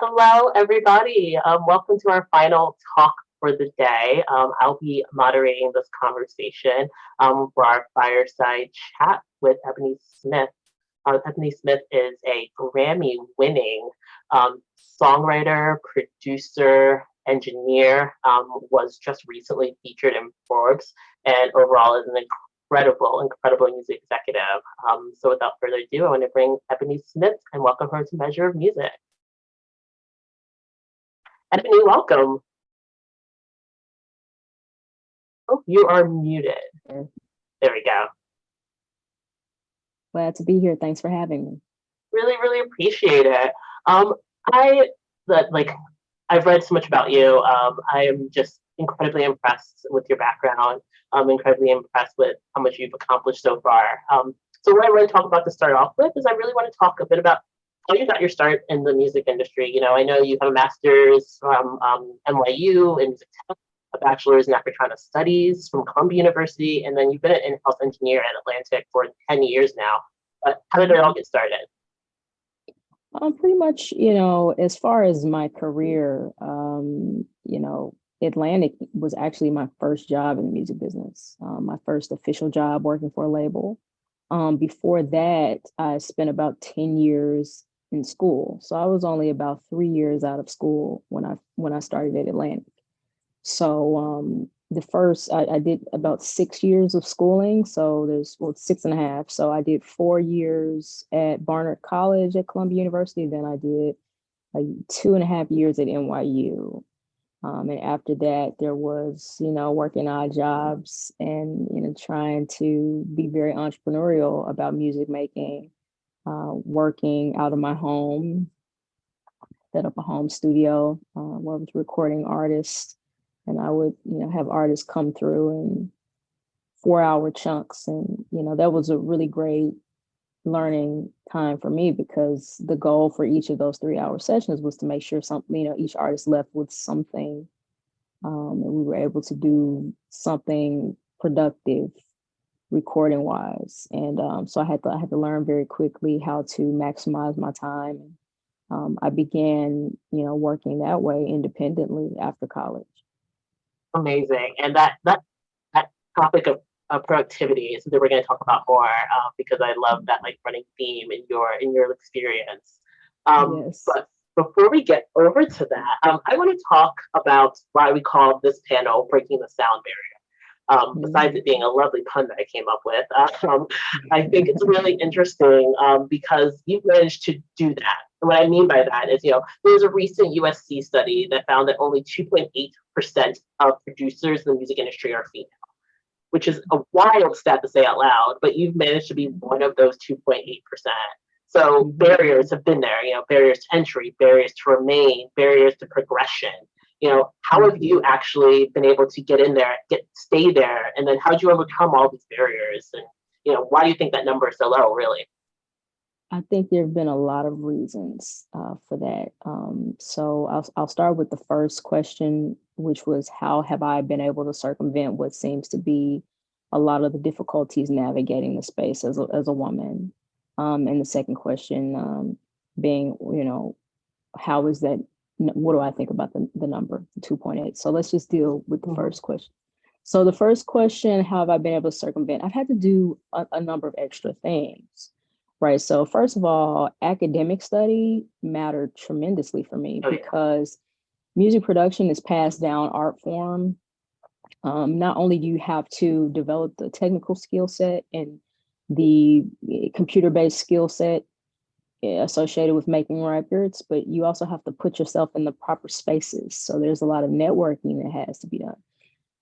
Hello, everybody. Welcome to our final talk for the day. I'll be moderating this conversation for our fireside chat with Ebonie Smith. Ebonie Smith is a Grammy-winning songwriter, producer, engineer, was just recently featured in Forbes, and overall is an incredible music executive. So without further ado, I want to bring Ebonie Smith and welcome her to Measure of Music. Ebonie, welcome. Oh, you are muted. There we go. Glad to be here. Thanks for having me. Really appreciate it. I've read so much about you. I am just incredibly impressed with your background. I'm incredibly impressed with how much you've accomplished so far. So what I want to talk about to start off with is I really want to talk a bit about how you got your start in the music industry. You know, I know you have a master's from NYU in music tech, a bachelor's in Africana studies from Columbia University, and then you've been an in-house engineer at Atlantic for 10 years now. But how did it all get started? Pretty much, as far as my career, Atlantic was actually my first job in the music business, my first official job working for a label. Before that, I spent about 10 years in school. So I was only about 3 years out of school when I started at Atlantic. So I did about 6 years of schooling. So there's 6.5. So I did 4 years at Barnard College at Columbia University. Then I did 2.5 years at NYU. And after that, there was, working odd jobs and, trying to be very entrepreneurial about music making, working out of my home, set up a home studio where I was recording artists. And I would, have artists come through in 4-hour chunks. And, that was a really great learning time for me because the goal for each of those 3-hour sessions was to make sure each artist left with something. And we were able to do something productive recording wise. And so I had to learn very quickly how to maximize my time. I began, working that way independently after college. Amazing. And that topic of productivity is something we're going to talk about more because I love that running theme in your experience. Yes. But before we get over to that, I want to talk about why we call this panel Breaking the Sound Barrier. Besides it being a lovely pun that I came up with, I think it's really interesting because you've managed to do that. And what I mean by that is, there's a recent USC study that found that only 2.8% of producers in the music industry are female, which is a wild stat to say out loud, but you've managed to be one of those 2.8%. So barriers have been there, barriers to entry, barriers to remain, barriers to progression. How have you actually been able to get in there, stay there, and then how do you overcome all these barriers? And, why do you think that number is so low, really? I think there have been a lot of reasons for that. So I'll start with the first question, which was how have I been able to circumvent what seems to be a lot of the difficulties navigating the space as a woman? And the second question being, how is that? What do I think about the number 2.8? So let's just deal with the first question. So the first question, how have I been able to circumvent? I've had to do a number of extra things. Right. So first of all, academic study mattered tremendously for me because music production is passed down art form. Not only do you have to develop the technical skill set and the computer-based skill set associated with making records, but you also have to put yourself in the proper spaces. So there's a lot of networking that has to be done.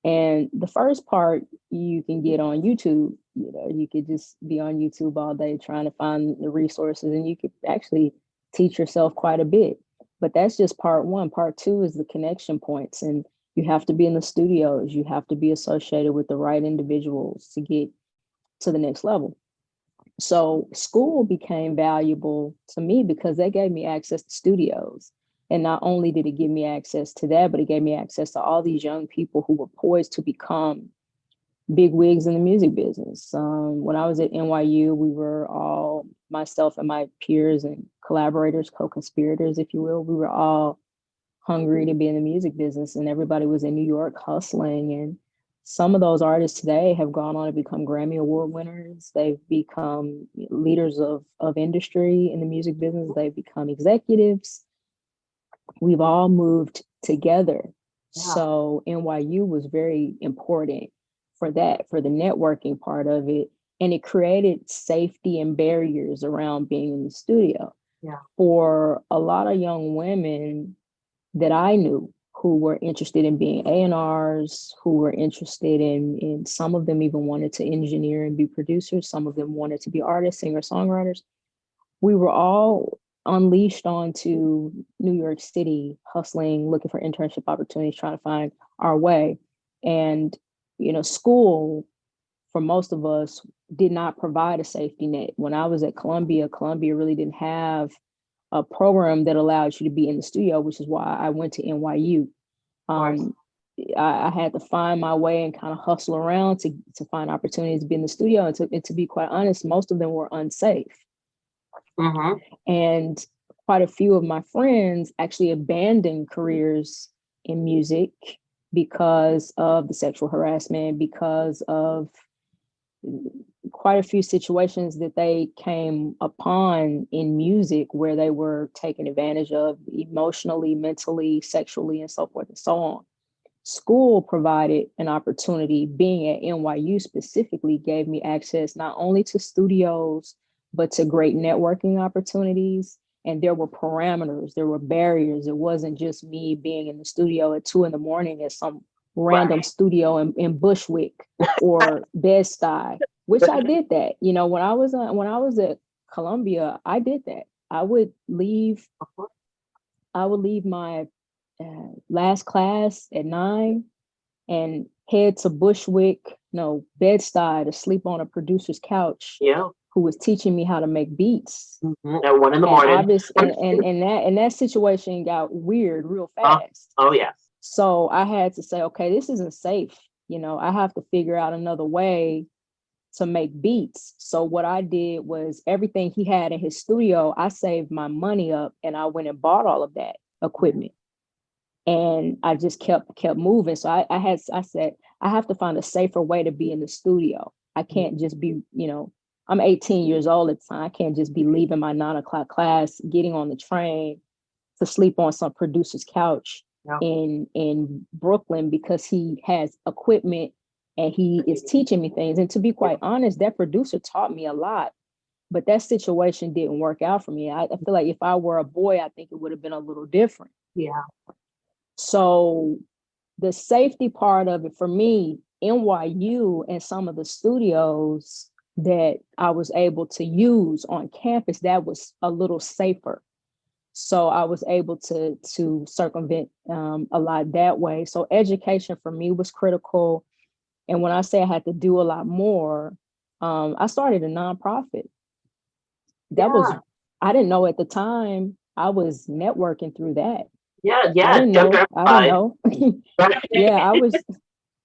And the first part you can get on YouTube. You could just be on YouTube all day trying to find the resources, and you could actually teach yourself quite a bit. But that's just part one. Part two is the connection points, and you have to be in the studios. You have to be associated with the right individuals to get to the next level. So school became valuable to me because they gave me access to studios. And not only did it give me access to that, but it gave me access to all these young people who were poised to become big wigs in the music business. When I was at NYU, we were all, myself and my peers and collaborators, co-conspirators, if you will. We were all hungry to be in the music business, and everybody was in New York hustling. And some of those artists today have gone on to become Grammy Award winners. They've become leaders of industry in the music business. They've become executives. We've all moved together. Yeah. So NYU was very important for that, for the networking part of it. And it created safety and barriers around being in the studio. Yeah. For a lot of young women that I knew who were interested in being A&Rs, who were interested in some of them even wanted to engineer and be producers. Some of them wanted to be artists, singer-songwriters. We were all unleashed onto New York City, hustling, looking for internship opportunities, trying to find our way. And, you know, school, for most of us, did not provide a safety net. When I was at Columbia really didn't have a program that allowed you to be in the studio, which is why I went to NYU. I had to find my way and kind of hustle around to find opportunities to be in the studio. And to be quite honest, most of them were unsafe. Mm-hmm. And quite a few of my friends actually abandoned careers in music because of the sexual harassment, because of quite a few situations that they came upon in music where they were taken advantage of emotionally, mentally, sexually, and so forth and so on. School provided an opportunity. Being at NYU specifically gave me access not only to studios, but to great networking opportunities. And there were parameters, there were barriers. It wasn't just me being in the studio at 2 a.m. at some random studio in Bushwick or Bed-Stuy, which I did that. You know, when I was at Columbia, I did that. I would leave my last class at 9 and head to Bushwick, Bed-Stuy, to sleep on a producer's couch. Yeah. Who was teaching me how to make beats. Mm-hmm. At 1 a.m. And that situation got weird real fast. Oh yes. So I had to say, okay, this isn't safe. You know, I have to figure out another way to make beats. So what I did was everything he had in his studio, I saved my money up and I went and bought all of that equipment. And I just kept moving. So I said, I have to find a safer way to be in the studio. I can't just be, I'm 18 years old at the time. I can't just be leaving my 9 o'clock class, getting on the train to sleep on some producer's couch in Brooklyn because he has equipment and he is teaching me things. And to be quite honest, that producer taught me a lot, but that situation didn't work out for me. I feel like if I were a boy, I think it would have been a little different. Yeah. So the safety part of it for me, NYU and some of the studios that I was able to use on campus, that was a little safer. So I was able to circumvent a lot that way. So education for me was critical. And when I say I had to do a lot more, I started a nonprofit. I didn't know at the time I was networking through that. Yeah. I didn't know. Yeah,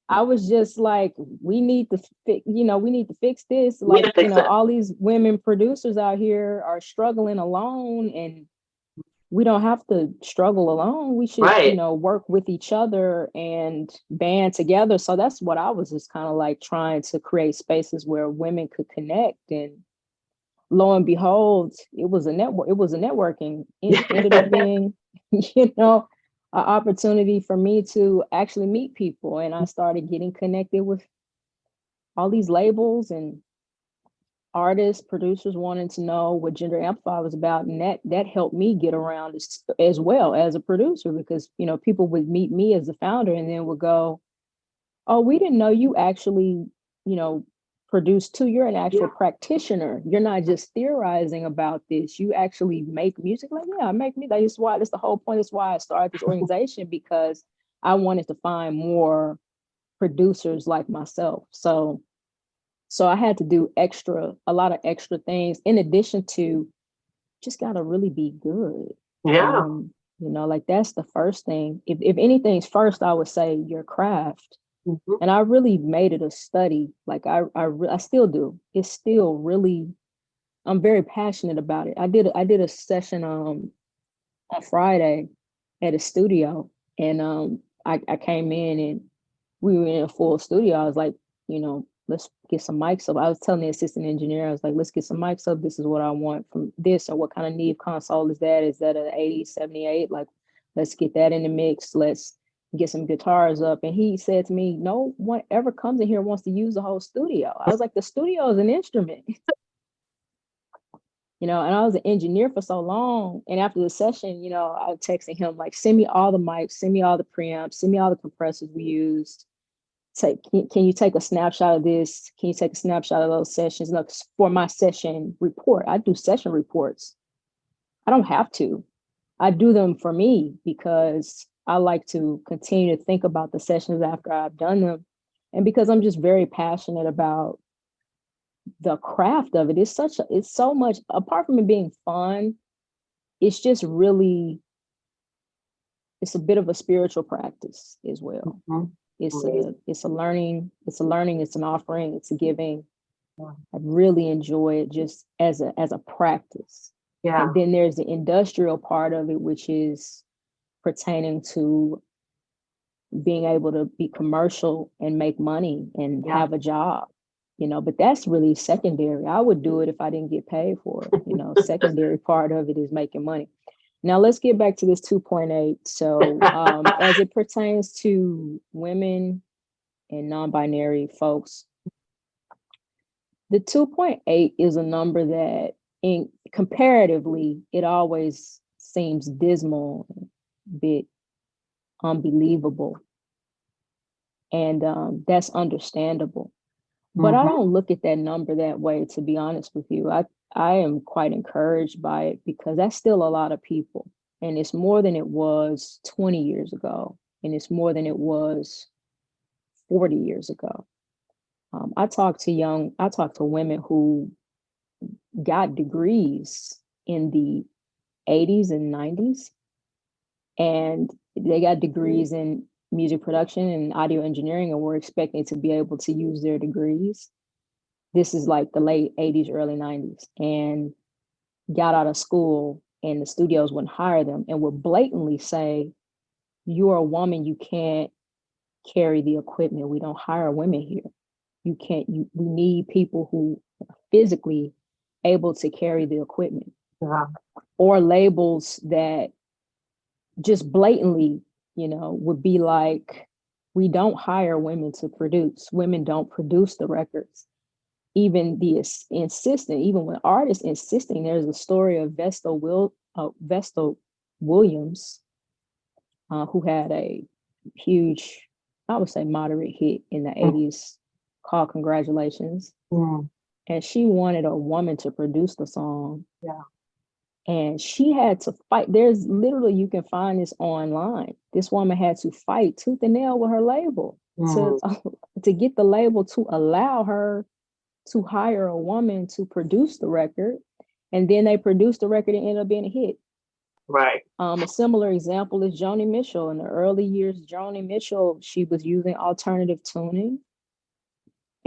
I was just like, we need to fix this. Like, all these women producers out here are struggling alone, and we don't have to struggle alone. We should, work with each other and band together. So that's what I was just kind of like trying to create spaces where women could connect. And lo and behold, it was a networking. It ended up being, an opportunity for me to actually meet people. And I started getting connected with all these labels and artists, producers wanting to know what Gender Amplify was about. And that helped me get around as well as a producer, because, people would meet me as the founder and then would go, oh, we didn't know you actually, produced too. You're an actual practitioner. You're not just theorizing about this. You actually make music. Like, yeah, I make music. That's the whole point. That's why I started this organization, because I wanted to find more producers like myself. So I had to do a lot of extra things in addition to just gotta really be good. Yeah. Like that's the first thing. If anything's first, I would say your craft. Mm-hmm. And I really made it a study. Like I still do. It's still really I'm very passionate about it. I did a session on Friday at a studio, and I came in and we were in a full studio. I was like, let's get some mics up. I was telling the assistant engineer, I was like, let's get some mics up. This is what I want from this, or what kind of Neve console is that? Is that an 8078? Like, let's get that in the mix. Let's get some guitars up. And he said to me, no one ever comes in here and wants to use the whole studio. I was like, the studio is an instrument. And I was an engineer for so long. And after the session, I was texting him, like, send me all the mics, send me all the preamps, send me all the compressors we used. Can you take a snapshot of this? Can you take a snapshot of those sessions? Look, for my session report, I do session reports. I don't have to. I do them for me because I like to continue to think about the sessions after I've done them. And because I'm just very passionate about the craft of it. It's so much, apart from it being fun, it's just really, it's a bit of a spiritual practice as well. Mm-hmm. It's a learning, it's an offering, it's a giving. Yeah. I really enjoy it just as a practice. Yeah. And then there's the industrial part of it, which is pertaining to being able to be commercial and make money and have a job, but that's really secondary. I would do it if I didn't get paid for it. Secondary part of it is making money. Now let's get back to this 2.8. So as it pertains to women and non-binary folks, the 2.8 is a number that comparatively, it always seems dismal, a bit unbelievable. And that's understandable. But I don't look at that number that way, to be honest with you. I am quite encouraged by it because that's still a lot of people. And it's more than it was 20 years ago. And it's more than it was 40 years ago. I talk to women who got degrees in the 80s and 90s. And they got degrees in music production and audio engineering, and were expecting to be able to use their degrees. This is like the late 80s, early 90s, and got out of school, and the studios wouldn't hire them and would blatantly say, you're a woman, you can't carry the equipment. We don't hire women here. We need people who are physically able to carry the equipment. Yeah. Or labels that just blatantly, would be like, we don't hire women to produce. Women don't produce the records. Even even when artists insisting, there's a story of Vestal Williams, who had a huge, I would say moderate hit in the 80s called Congratulations. Mm. And she wanted a woman to produce the song. Yeah. And she had to fight. There's literally, you can find this online. This woman had to fight tooth and nail with her label to get the label to allow her to hire a woman to produce the record. And then they produced the record and ended up being a hit. Right. A similar example is Joni Mitchell. In the early years, Joni Mitchell, she was using alternative tuning.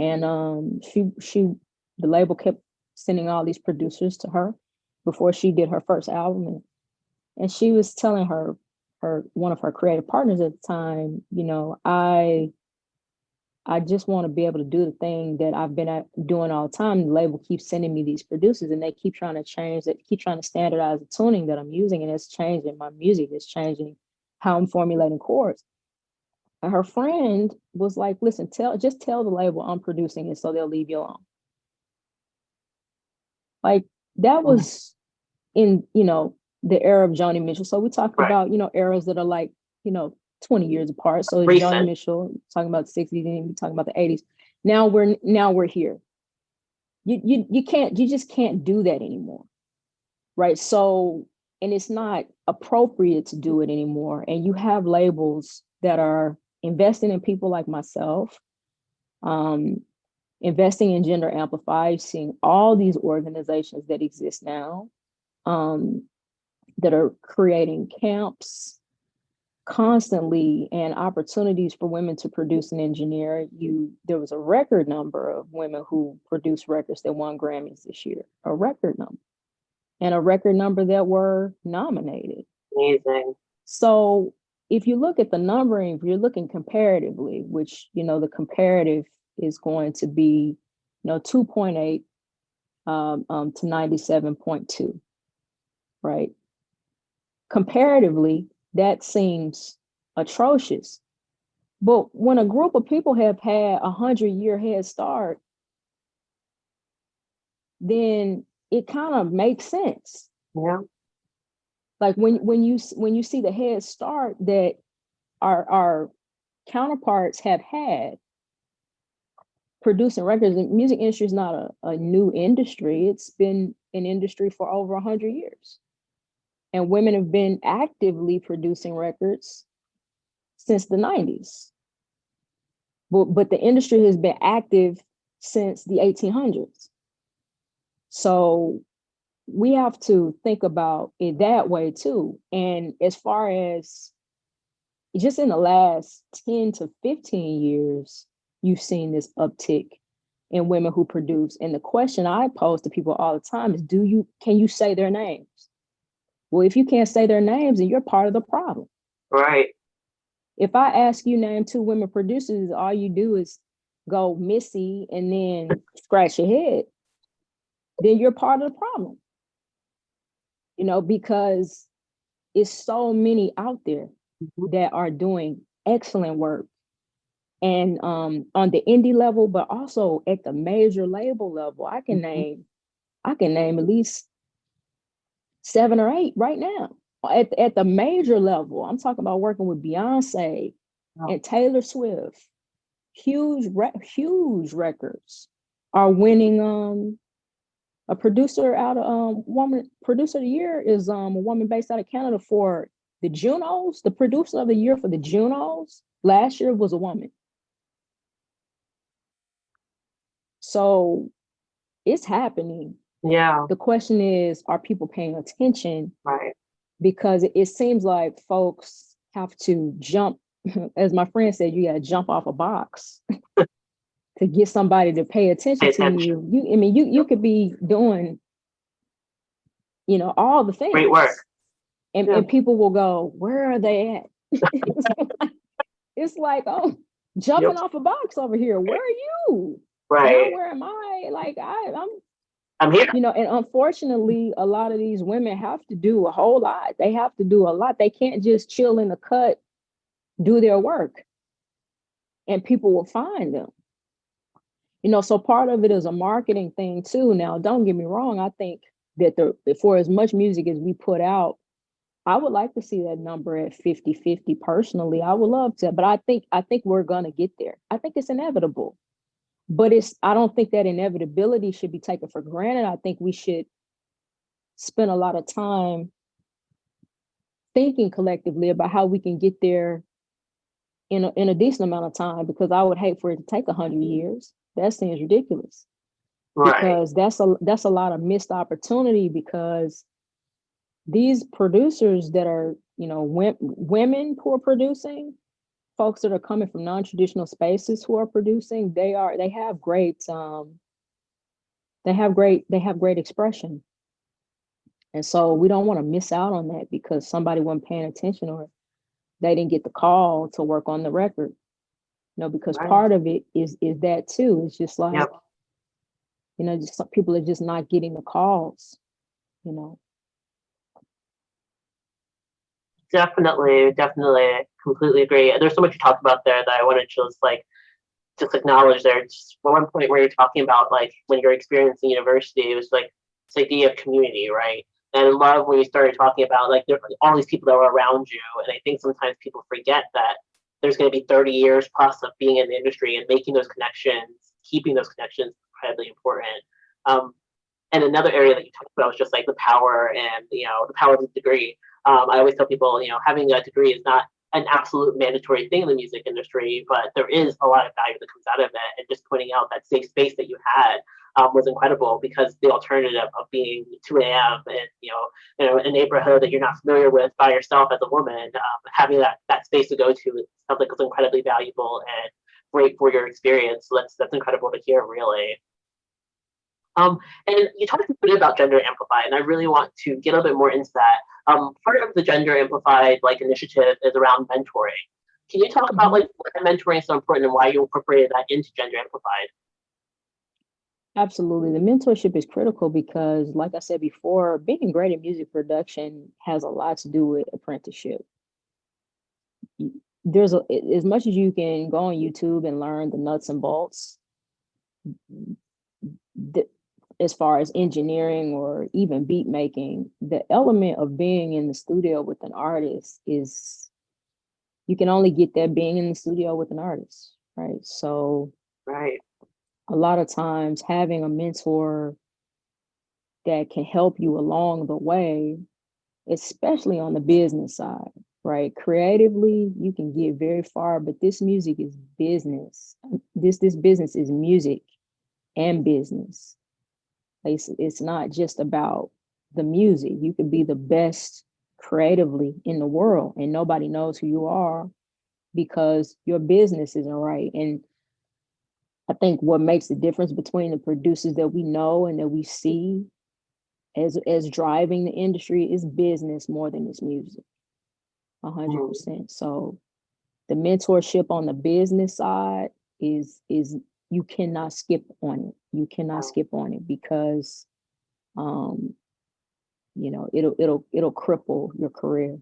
And the label kept sending all these producers to her before she did her first album. And she was telling her one of her creative partners at the time, I just want to be able to do the thing that I've been doing all the time. The label keeps sending me these producers and they keep trying to change it, keep trying to standardize the tuning that I'm using, and it's changing my music, it's changing how I'm formulating chords. And her friend was like, listen, just tell the label I'm producing it so they'll leave you alone. Like, that was in, the era of Joni Mitchell. So we talked about, eras that are like, 20 years apart. So it's Joni Mitchell, talking about the 60s, and talking about the 80s. Now we're here. You just can't do that anymore. Right. So, and it's not appropriate to do it anymore. And you have labels that are investing in people like myself, investing in Gender Amplify, seeing all these organizations that exist now, that are creating camps, constantly, and opportunities for women to produce and engineer. There was a record number of women who produced records that won Grammys this year, a record number, and a record number that were nominated. Amazing. So if you look at the numbering, if you're looking comparatively, which, the comparative is going to be, 2.8 to 97.2, right? Comparatively, that seems atrocious. But when a group of people have had 100-year head start, then it kind of makes sense. Yeah. Like when you see the head start that our counterparts have had producing records, the music industry is not a new industry. It's been an industry for over 100 years. And women have been actively producing records since the 90s. But the industry has been active since the 1800s. So we have to think about it that way too. And as far as just in the last 10 to 15 years, you've seen this uptick in women who produce. And the question I pose to people all the time is, can you say their names? Well, if you can't say their names, then you're part of the problem. Right. If I ask you name 2 women producers, all you do is go Missy and then scratch your head, then you're part of the problem. Because it's so many out there that are doing excellent work. And on the indie level, but also at the major label level, I can name at least 7 or 8 right now. At the major level, I'm talking about working with Beyonce and Taylor Swift. Huge records are winning. A producer producer of the year is a woman based out of Canada for the Junos. The producer of the year for the Junos last year was a woman. So it's happening. Yeah. The question is, are people paying attention? Right. Because it seems like folks have to jump, as my friend said, you got to jump off a box to get somebody to pay attention to you. You could be doing, all the things. Great work. And people will go, where are they at? It's like, oh, jumping off a box over here. Where are you? Right. Now, where am I? Like, I'm here. And unfortunately, a lot of these women have to do a whole lot. They have to do a lot. They can't just chill in the cut, do their work, and people will find them. So part of it is a marketing thing too. Now, don't get me wrong. I think that for as much music as we put out, I would like to see that number at 50-50 personally. I would love to, but I think we're gonna get there. I think it's inevitable. But I don't think that inevitability should be taken for granted. I think we should spend a lot of time thinking collectively about how we can get there in a decent amount of time, because I would hate for it to take 100 years. That seems ridiculous. Right. Because that's a lot of missed opportunity, because these producers that are, women who are producing, folks that are coming from non-traditional spaces who are producing, they have great expression. And so we don't want to miss out on that because somebody wasn't paying attention or they didn't get the call to work on the record. Because part of it is that too. It's just like, just some people are just not getting the calls, Definitely, completely agree. There's so much you talked about there that I wanted to just acknowledge there. Just one point where you're talking about like when you're experiencing university, it was like this idea of community, right? And I love when you started talking about like there all these people that were around you, and I think sometimes people forget that there's going to be 30 years plus of being in the industry and making those connections, keeping those connections incredibly important. And another area that you talked about was just like the power and the power of the degree. I always tell people, having a degree is not an absolute mandatory thing in the music industry, but there is a lot of value that comes out of it. And just pointing out that safe space that you had was incredible, because the alternative of being 2 a.m. and a neighborhood that you're not familiar with by yourself as a woman, having that space to go to, it sounds like it's incredibly valuable and great for your experience. So that's incredible to hear, really. And you talked a bit about Gender Amplified, and I really want to get a little bit more into that. Part of the Gender Amplified initiative is around mentoring. Can you talk about why mentoring is so important and why you incorporated that into Gender Amplified? Absolutely. The mentorship is critical because, like I said before, being great in music production has a lot to do with apprenticeship. There's as much as you can go on YouTube and learn the nuts and bolts, as far as engineering or even beat making, the element of being in the studio with an artist is, you can only get that being in the studio with an artist, right? So Right. a lot of times having a mentor that can help you along the way, especially on the business side, right? Creatively, you can get very far, but this music is business. This business is music and business. It's not just about the music. You could be the best creatively in the world and nobody knows who you are because your business isn't right. And I think what makes the difference between the producers that we know and that we see as driving the industry is business more than it's music. 100%. So the mentorship on the business side is you cannot skip on it. You cannot skip on it because it'll cripple your career.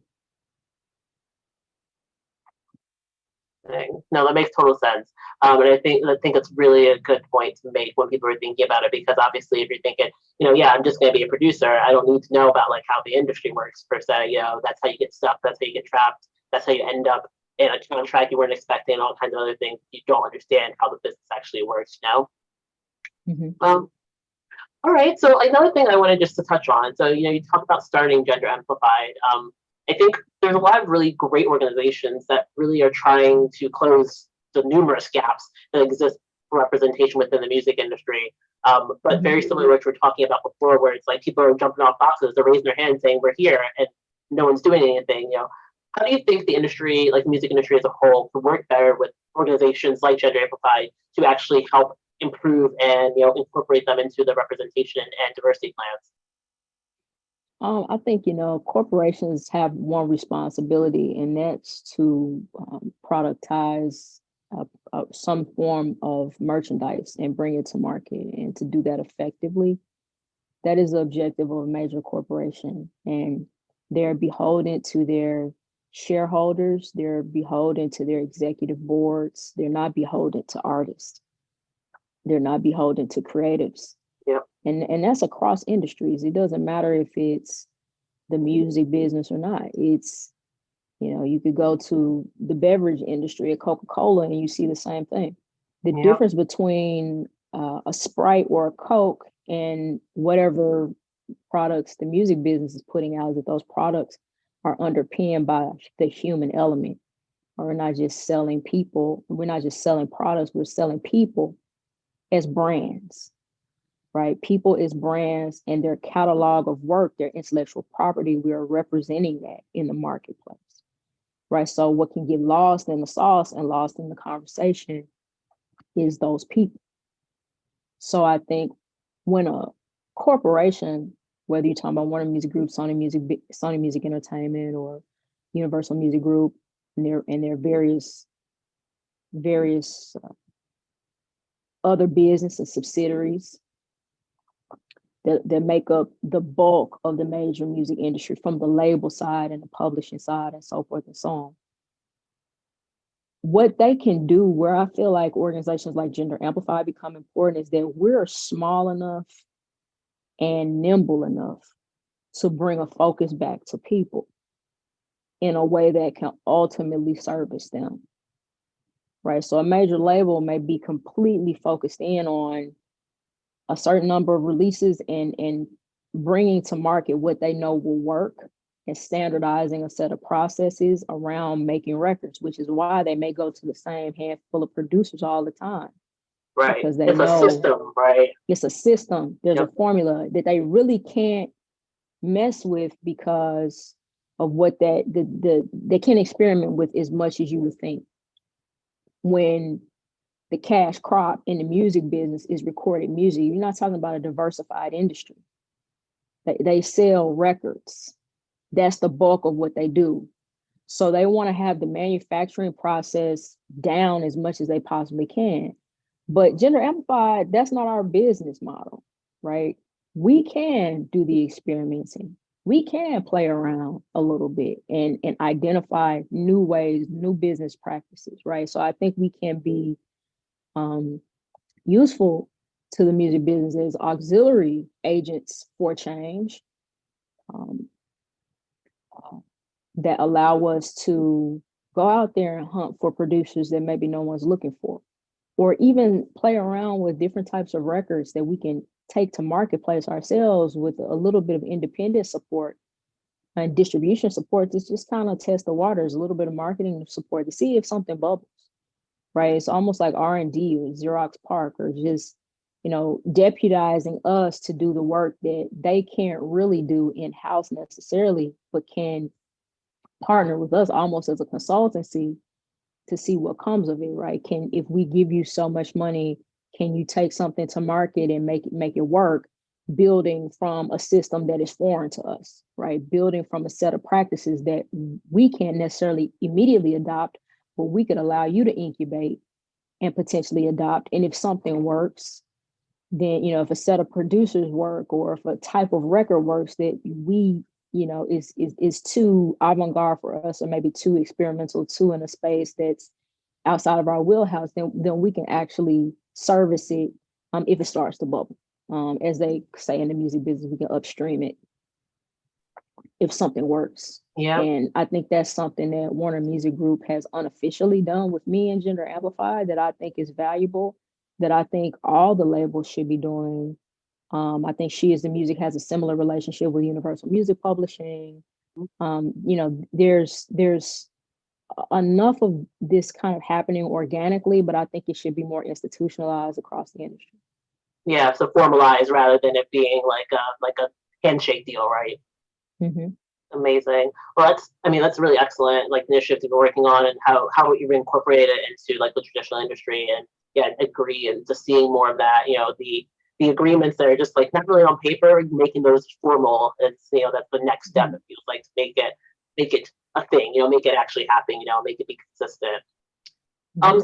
No, that makes total sense. And I think it's really a good point to make when people are thinking about it, because obviously if you're thinking, yeah, I'm just going to be a producer, I don't need to know about how the industry works per se. That's how you get stuck. That's how you get trapped. That's how you end up in a contract you weren't expecting, all kinds of other things. You don't understand how the business actually works. All right. So another thing I wanted just to touch on. So you talk about starting Gender Amplified. I think there's a lot of really great organizations that really are trying to close the numerous gaps that exist for representation within the music industry. But very similar to what we were talking about before, where it's like people are jumping off boxes, they're raising their hand saying we're here, and no one's doing anything. How do you think the industry, like the music industry as a whole, could work better with organizations like Gender Amplified to actually help improve and incorporate them into the representation and diversity plans? I think corporations have one responsibility, and that's to productize some form of merchandise and bring it to market, and to do that effectively. That is the objective of a major corporation, and they're beholden to their shareholders, they're beholden to their executive boards, they're not beholden to artists, they're not beholden to creatives. Yeah. And that's across industries. It doesn't matter if it's the music business or not. It's, you could go to the beverage industry at Coca-Cola and you see the same thing. The difference between a Sprite or a Coke and whatever products the music business is putting out is that those products are underpinned by the human element. Or we're not just selling people. We're not just selling products. We're selling people as brands, right? People as brands, and their catalog of work, their intellectual property, we are representing that in the marketplace, right? So what can get lost in the sauce and lost in the conversation is those people. So I think when a corporation, whether you're talking about Warner Music Group, Sony Music Entertainment, or Universal Music Group, and their various other business and subsidiaries that make up the bulk of the major music industry, from the label side and the publishing side and so forth and so on. What they can do, where I feel like organizations like Gender Amplified become important, is that we're small enough and nimble enough to bring a focus back to people in a way that can ultimately service them, right? So a major label may be completely focused in on a certain number of releases and bringing to market what they know will work, and standardizing a set of processes around making records, which is why they may go to the same handful of producers all the time. Right. because they It's a know system, right? it's a system. There's Yep. a formula that they really can't mess with because of what they can't experiment with as much as you would think. When the cash crop in the music business is recorded music, you're not talking about a diversified industry. They sell records. That's the bulk of what they do. So they want to have the manufacturing process down as much as they possibly can. But gender amplified, that's not our business model, right? We can do the experimenting. We can play around a little bit and identify new ways, new business practices, right? So I think we can be useful to the music business as auxiliary agents for change, um, that allow us to go out there and hunt for producers that maybe no one's looking for, or even play around with different types of records that we can take to marketplace ourselves with a little bit of independent support and distribution support to just kind of test the waters, a little bit of marketing support to see if something bubbles, right? It's almost like R&D or Xerox Park, or just, deputizing us to do the work that they can't really do in-house necessarily, but can partner with us almost as a consultancy to see what comes of it, right? If we give you so much money, can you take something to market and make it work, building from a system that is foreign to us, right? Building from a set of practices that we can't necessarily immediately adopt, but we could allow you to incubate and potentially adopt. And if something works, then, if a set of producers work, or if a type of record works that we, is too avant-garde for us, or maybe too experimental, too in a space that's outside of our wheelhouse, then we can actually service it, if it starts to bubble. As they say in the music business, we can upstream it if something works. Yeah. And I think that's something that Warner Music Group has unofficially done with me and Gender Amplified that I think is valuable, that I think all the labels should be doing. I think She Is the Music has a similar relationship with Universal Music Publishing. There's enough of this kind of happening organically, but I think it should be more institutionalized across the industry. Yeah, so formalized rather than it being like a handshake deal, right? Mm-hmm. Amazing. Well, that's really excellent, like initiatives you've been working on, and how you've incorporated it into like the traditional industry. And yeah, I agree. And just seeing more of that, the agreements that are just like not really on paper, making those formal. It's that's the next step. It feels like to make it a thing. Make it actually happen. Make it be consistent.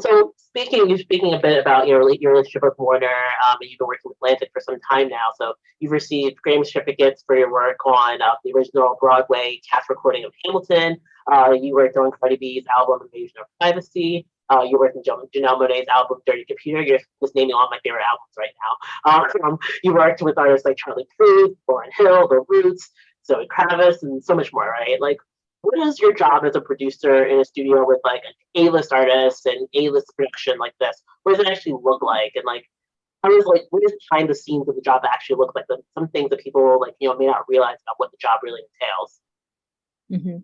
So speaking a bit about your relationship with Warner, and you've been working with Atlantic for some time now. So you've received Grammy certificates for your work on the original Broadway cast recording of Hamilton. You worked on Cardi B's album Invasion of Privacy. You worked on Janelle Monáe's album Dirty Computer. You're just naming all my favorite albums right now. You worked with artists like Charlie Puth, Lauryn Hill, The Roots, Zoe Kravitz, and so much more, right? Like, what is your job as a producer in a studio with like an A-list artist and A-list production like this? What does it actually look like? And like, what does behind the scenes of the job actually look like? Some things that people may not realize about what the job really entails. Mm-hmm.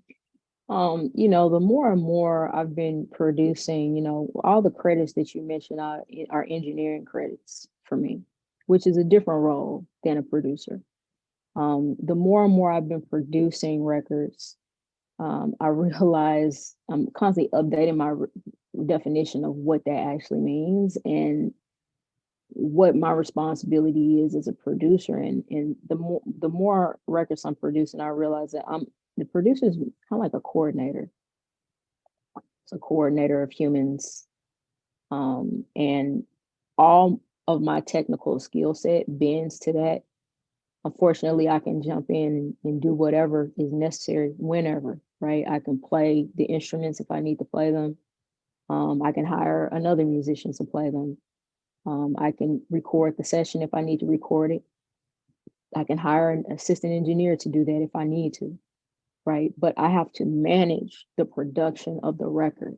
The more and more I've been producing, all the credits that you mentioned are engineering credits for me, which is a different role than a producer. The more and more I've been producing records, I realize I'm constantly updating my definition of what that actually means and what my responsibility is as a producer. And the more records I'm producing, I realize that the producer is kind of like a coordinator. It's a coordinator of humans, and all of my technical skill set bends to that. Unfortunately, I can jump in and do whatever is necessary whenever, right? I can play the instruments if I need to play them. I can hire another musician to play them. I can record the session if I need to record it. I can hire an assistant engineer to do that if I need to, right? But I have to manage the production of the record,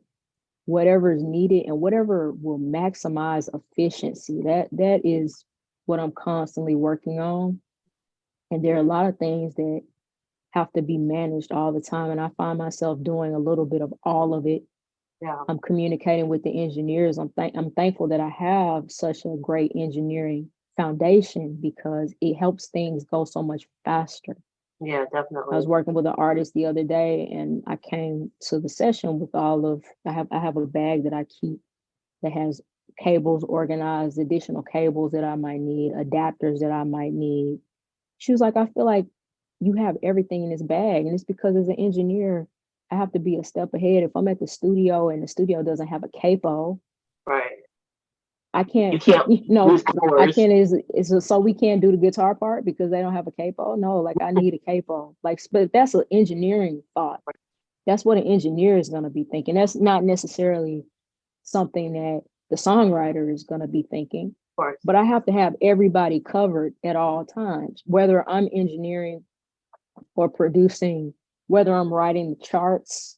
whatever is needed and whatever will maximize efficiency. That is what I'm constantly working on. And there are a lot of things that have to be managed all the time. And I find myself doing a little bit of all of it Yeah. I'm communicating with the engineers. I'm thankful that I have such a great engineering foundation because it helps things go so much faster. Yeah, I definitely. was working with an artist the other day, and I came to the session with I have a bag that I keep that has cables organized, additional cables that I might need, adapters that I might need. She was like, I feel like you have everything in this bag. And it's because as an engineer, I have to be a step ahead. If I'm at the studio and the studio doesn't have a capo, Right. I You can't, can't lose I chords. can't, so we can't do the guitar part because they don't have a capo. No, like I need a capo. Like, but that's an engineering thought. That's what an engineer is going to be thinking. That's not necessarily something that the songwriter is going to be thinking. Of course. But I have to have everybody covered at all times, whether I'm engineering or producing, whether I'm writing the charts,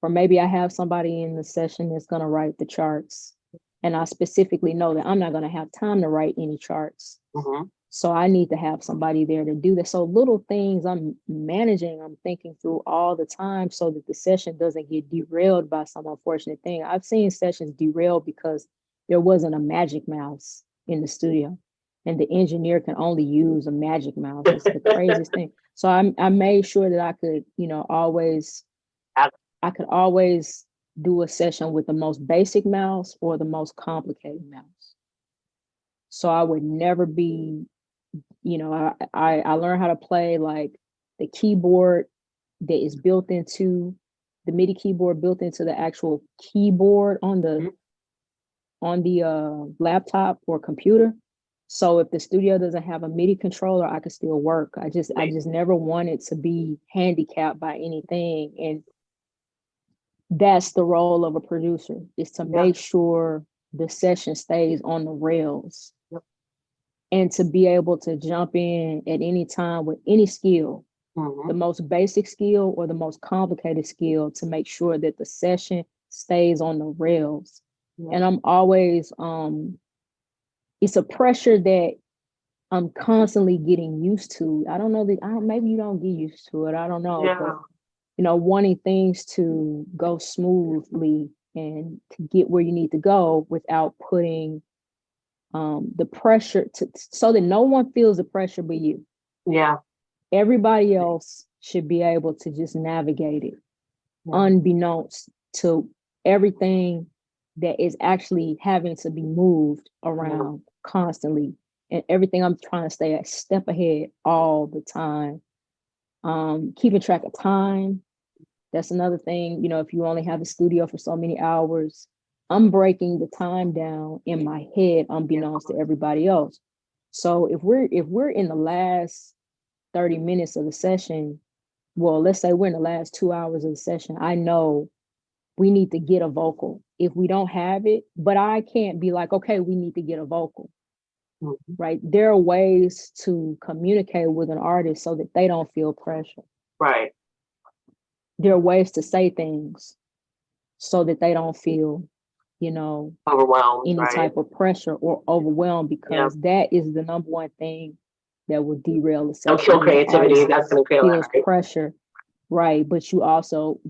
or maybe I have somebody in the session that's going to write the charts. And I specifically know that I'm not going to have time to write any charts. Mm-hmm. So I need to have somebody there to do that. So little things I'm managing, I'm thinking through all the time so that the session doesn't get derailed by some unfortunate thing. I've seen sessions derailed because there wasn't a magic mouse in the studio and the engineer can only use a magic mouse. It's the craziest thing. So I made sure that I could, I could always do a session with the most basic mouse or the most complicated mouse. So I would never be, I learned how to play like the keyboard that is built into the MIDI keyboard built into the actual keyboard on the laptop or computer. So if the studio doesn't have a MIDI controller, I could still work. I just never wanted to be handicapped by anything. And that's the role of a producer, is to make sure the session stays on the rails. Yep. And to be able to jump in at any time with any skill, the most basic skill or the most complicated skill, to make sure that the session stays on the rails. Yep. And I'm always, it's a pressure that I'm constantly getting used to. I don't know that, maybe you don't get used to it. I don't know. Yeah. But, wanting things to go smoothly and to get where you need to go without putting the pressure so that no one feels the pressure but you. Yeah. Everybody else should be able to just navigate it, unbeknownst to everything that is actually having to be moved around constantly. And everything, I'm trying to stay a step ahead all the time. Keeping track of time. That's another thing. If you only have the studio for so many hours, I'm breaking the time down in my head unbeknownst to everybody else. So if we're in the last 30 minutes of the session, well, let's say we're in the last 2 hours of the session, I know we need to get a vocal. If we don't have it, but I can't be like, okay, we need to get a vocal. Right? There are ways to communicate with an artist so that they don't feel pressure. Right. There are ways to say things so that they don't feel, overwhelmed, any type of pressure or overwhelmed, because that is the number one thing that will derail a session. Don't kill creativity. That's gonna kill feels pressure. Right. But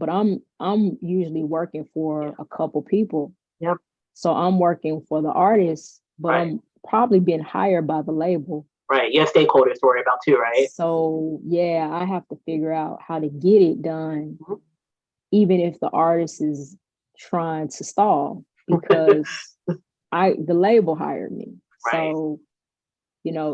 I'm usually working for a couple people. Yep. So I'm working for the artist, but I'm probably being hired by the label. Right. You have stakeholders to worry about too, right? So I have to figure out how to get it done, even if the artist is trying to stall, because the label hired me. Right. So,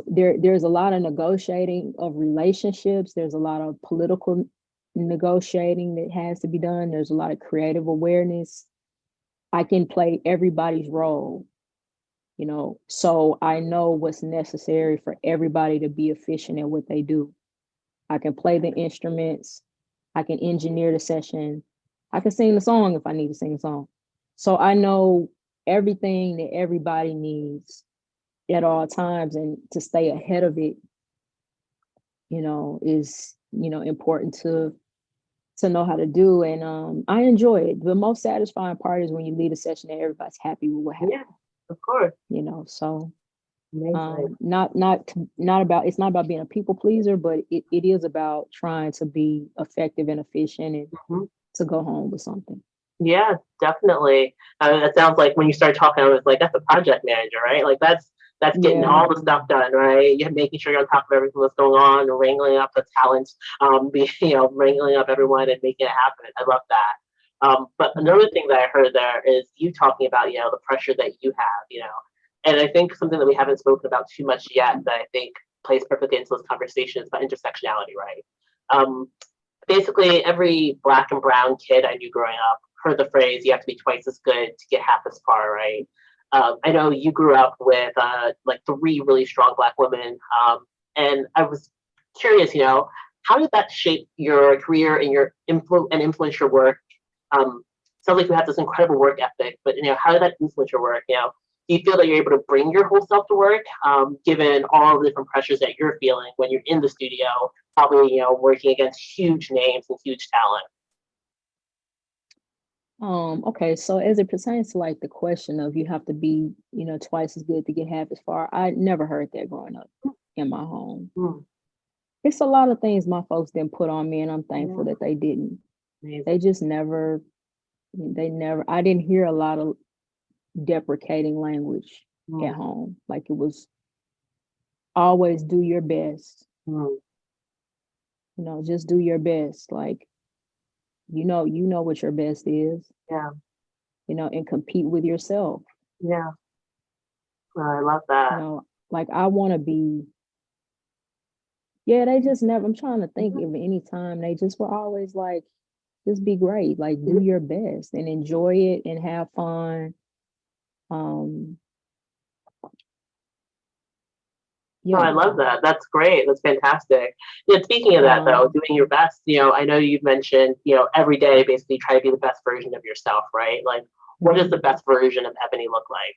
there's a lot of negotiating of relationships. There's a lot of political negotiating that has to be done. There's a lot of creative awareness. I can play everybody's role. So I know what's necessary for everybody to be efficient at what they do. I can play the instruments. I can engineer the session. I can sing the song if I need to sing a song. So I know everything that everybody needs at all times, and to stay ahead of it, is, important to know how to do. And I enjoy it. The most satisfying part is when you lead a session and everybody's happy with what happened. Yeah. Of course. So Amazing. not about, it's not about being a people pleaser, but it is about trying to be effective and efficient and to go home with something. Yeah, definitely. That sounds like when you start talking, I was like, that's a project manager, right? Like that's getting Yeah. all the stuff done, right? You're making sure you're on top of everything that's going on, wrangling up the talent, wrangling up everyone and making it happen. I love that. But another thing that I heard there is you talking about, the pressure that you have, and I think something that we haven't spoken about too much yet that I think plays perfectly into this conversation is about intersectionality, right? Um, Basically every black and brown kid I knew growing up heard the phrase "you have to be twice as good to get half as far," right? I know you grew up with like three really strong black women, and I was curious, how did that shape your career and your influence your work? Sounds like you have this incredible work ethic, but how did that influence your work? Do you feel that you're able to bring your whole self to work, given all the different pressures that you're feeling when you're in the studio, probably working against huge names and huge talent? Okay, so as it pertains to like the question of you have to be, twice as good to get half as far, I never heard that growing up in my home. Mm, It's a lot of things my folks didn't put on me, and I'm thankful yeah, that they didn't. amazing. They just never, I didn't hear a lot of deprecating language at Mm, home. Like it was always do your best, mm, just do your best. Like, you know what your best is, yeah, and compete with yourself. yeah. I love You that. know, like I want to be, yeah, they just never, I'm trying to think of any time they just were always like, just be great, like do your best and enjoy it and have fun. Um, No, I yeah. love that. That's great. That's fantastic. Yeah, speaking of that though, Um, doing your best, I know you've mentioned, every day basically try to be the best version of yourself, right? Like what does mhm. the best version of Ebony look like?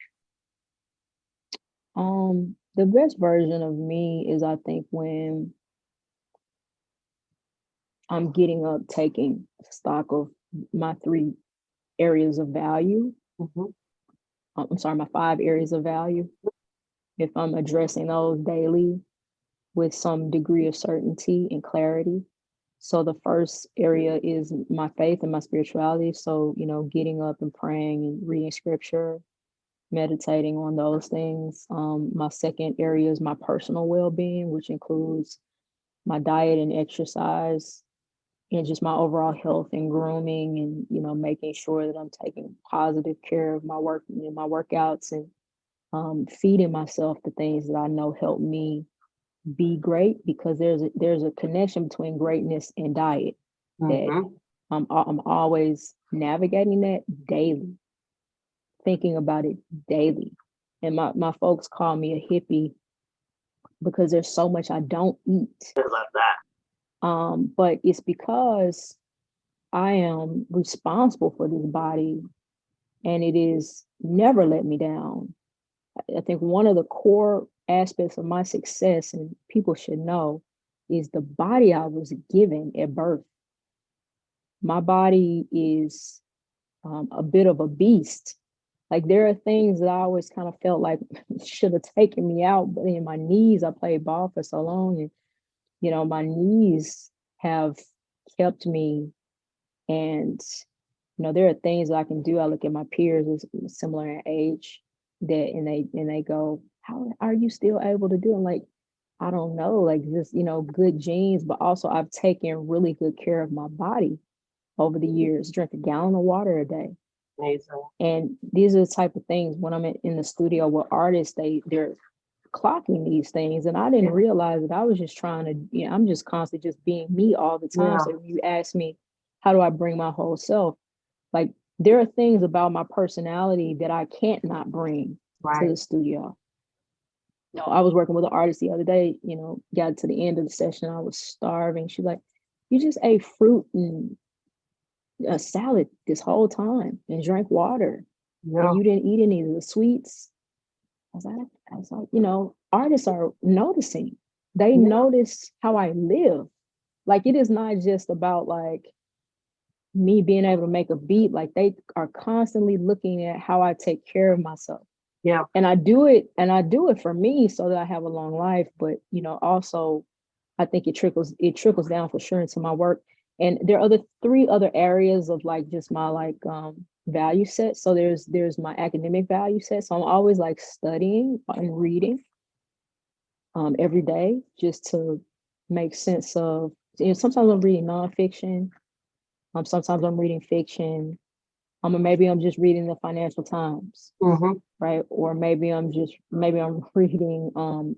The best version of me is I think when I'm getting up, taking stock of my three areas of value. Hmm. I'm sorry, my five areas of value. If I'm addressing those daily with some degree of certainty and clarity. So the first area is my faith and my spirituality. So, getting up and praying and reading scripture, meditating on those things. My second area is my personal well-being, which includes my diet and exercise and just my overall health and grooming and, making sure that I'm taking positive care of my work, my workouts and feeding myself the things that I know help me be great because there's a connection between greatness and diet that Hmm. I'm always navigating that daily, thinking about it daily. And my folks call me a hippie because there's so much I don't eat. I love that. But it's because I am responsible for this body and it is never let me down. I think one of the core aspects of my success, and people should know, is the body I was given at birth. My body is a bit of a beast. Like there are things that I always kind of felt like should have taken me out, but in my knees, I played ball for so long, and my knees have kept me. And there are things that I can do. I look at my peers as similar in age, and they go, "How are you still able to do?" I'm like, I don't know, like just good genes, but also I've taken really good care of my body over the years. Drink a gallon of water a day. Amazing. And these are the type of things when I'm in the studio with artists, they're clocking these things. And I didn't Yeah. realize that I was just trying to, I'm just constantly just being me all the time. Yeah. So when you ask me, how do I bring my whole self? Like there are things about my personality that I can't not bring to Right. the studio. I was working with an artist the other day, got to the end of the session. I was starving. She's like, you just ate fruit and a salad this whole time and drank water and Yeah. you didn't eat any of the sweets. I was like, artists are noticing. They Yeah. notice how I live. Like it is not just about like me being able to make a beat. Like they are constantly looking at how I take care of myself. Yeah. And I do it for me so that I have a long life. But also I think it trickles down for sure into my work. And there are three other areas of like just my like value set. So there's my academic value set. So I'm always like studying and reading every day just to make sense of, sometimes I'm reading nonfiction, sometimes I'm reading fiction, maybe I'm just reading the Financial Times, right? Or maybe I'm reading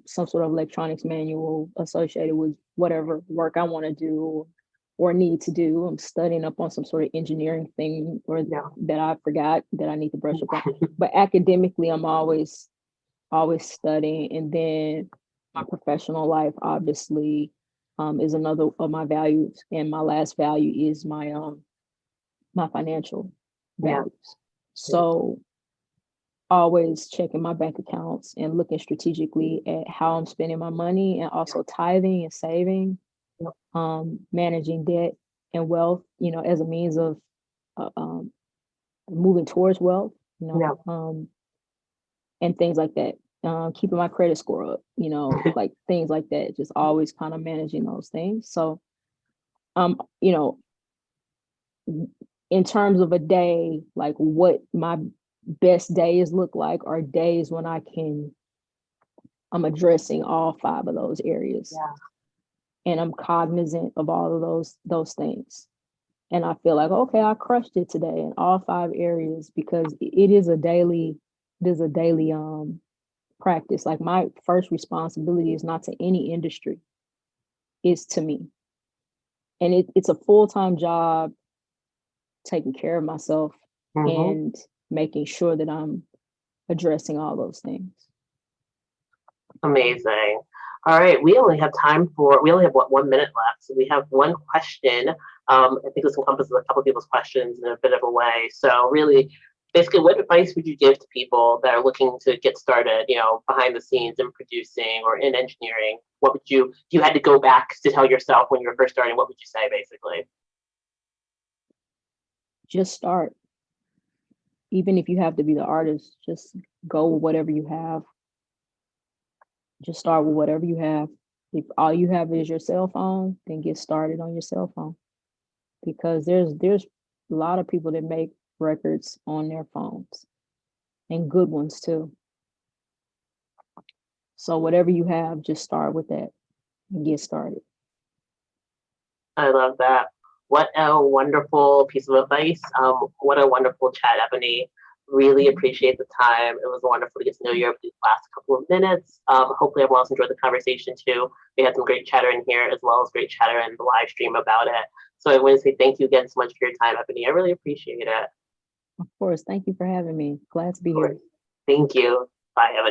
some sort of electronics manual associated with whatever work I want to do or need to do. I'm studying up on some sort of engineering thing that I forgot that I need to brush up on. But academically, I'm always studying. And then my professional life, obviously, is another of my values. And my last value is my my financial values. So always checking my bank accounts and looking strategically at how I'm spending my money, and also tithing and saving, managing debt and wealth, as a means of moving towards wealth, and things like that. Keeping my credit score up, like things like that, just always kind of managing those things. So, in terms of a day, like what my best days look like are days when I'm addressing all 5 of those areas. And I'm cognizant of all of those things. And I feel like, okay, I crushed it today in all 5 areas, because it is a daily practice. Like my first responsibility is not to any industry, it's to me. And it's a full-time job taking care of myself and making sure that I'm addressing all those things. Amazing. All right, we only have 1 minute left. So we have one question. I think this encompasses a couple of people's questions in a bit of a way. So really, basically, what advice would you give to people that are looking to get started, behind the scenes in producing or in engineering? What would if you had to go back to tell yourself when you were first starting, what would you say, basically? Just start. Even if you have to be the artist, just go with whatever you have. Just start with whatever you have. If all you have is your cell phone, then get started on your cell phone. Because there's a lot of people that make records on their phones, and good ones too. So whatever you have, just start with that and get started. I love that. What a wonderful piece of advice. What a wonderful chat, Ebonie. Really appreciate the time. It was wonderful to get to know you over these last couple of minutes. Hopefully everyone else enjoyed the conversation too. We had some great chatter in here, as well as great chatter in the live stream about it. So I want to say thank you again so much for your time, Ebonie. I really appreciate it. Of course. Thank you for having me. Glad to be here. Thank you. Bye, Ebonie.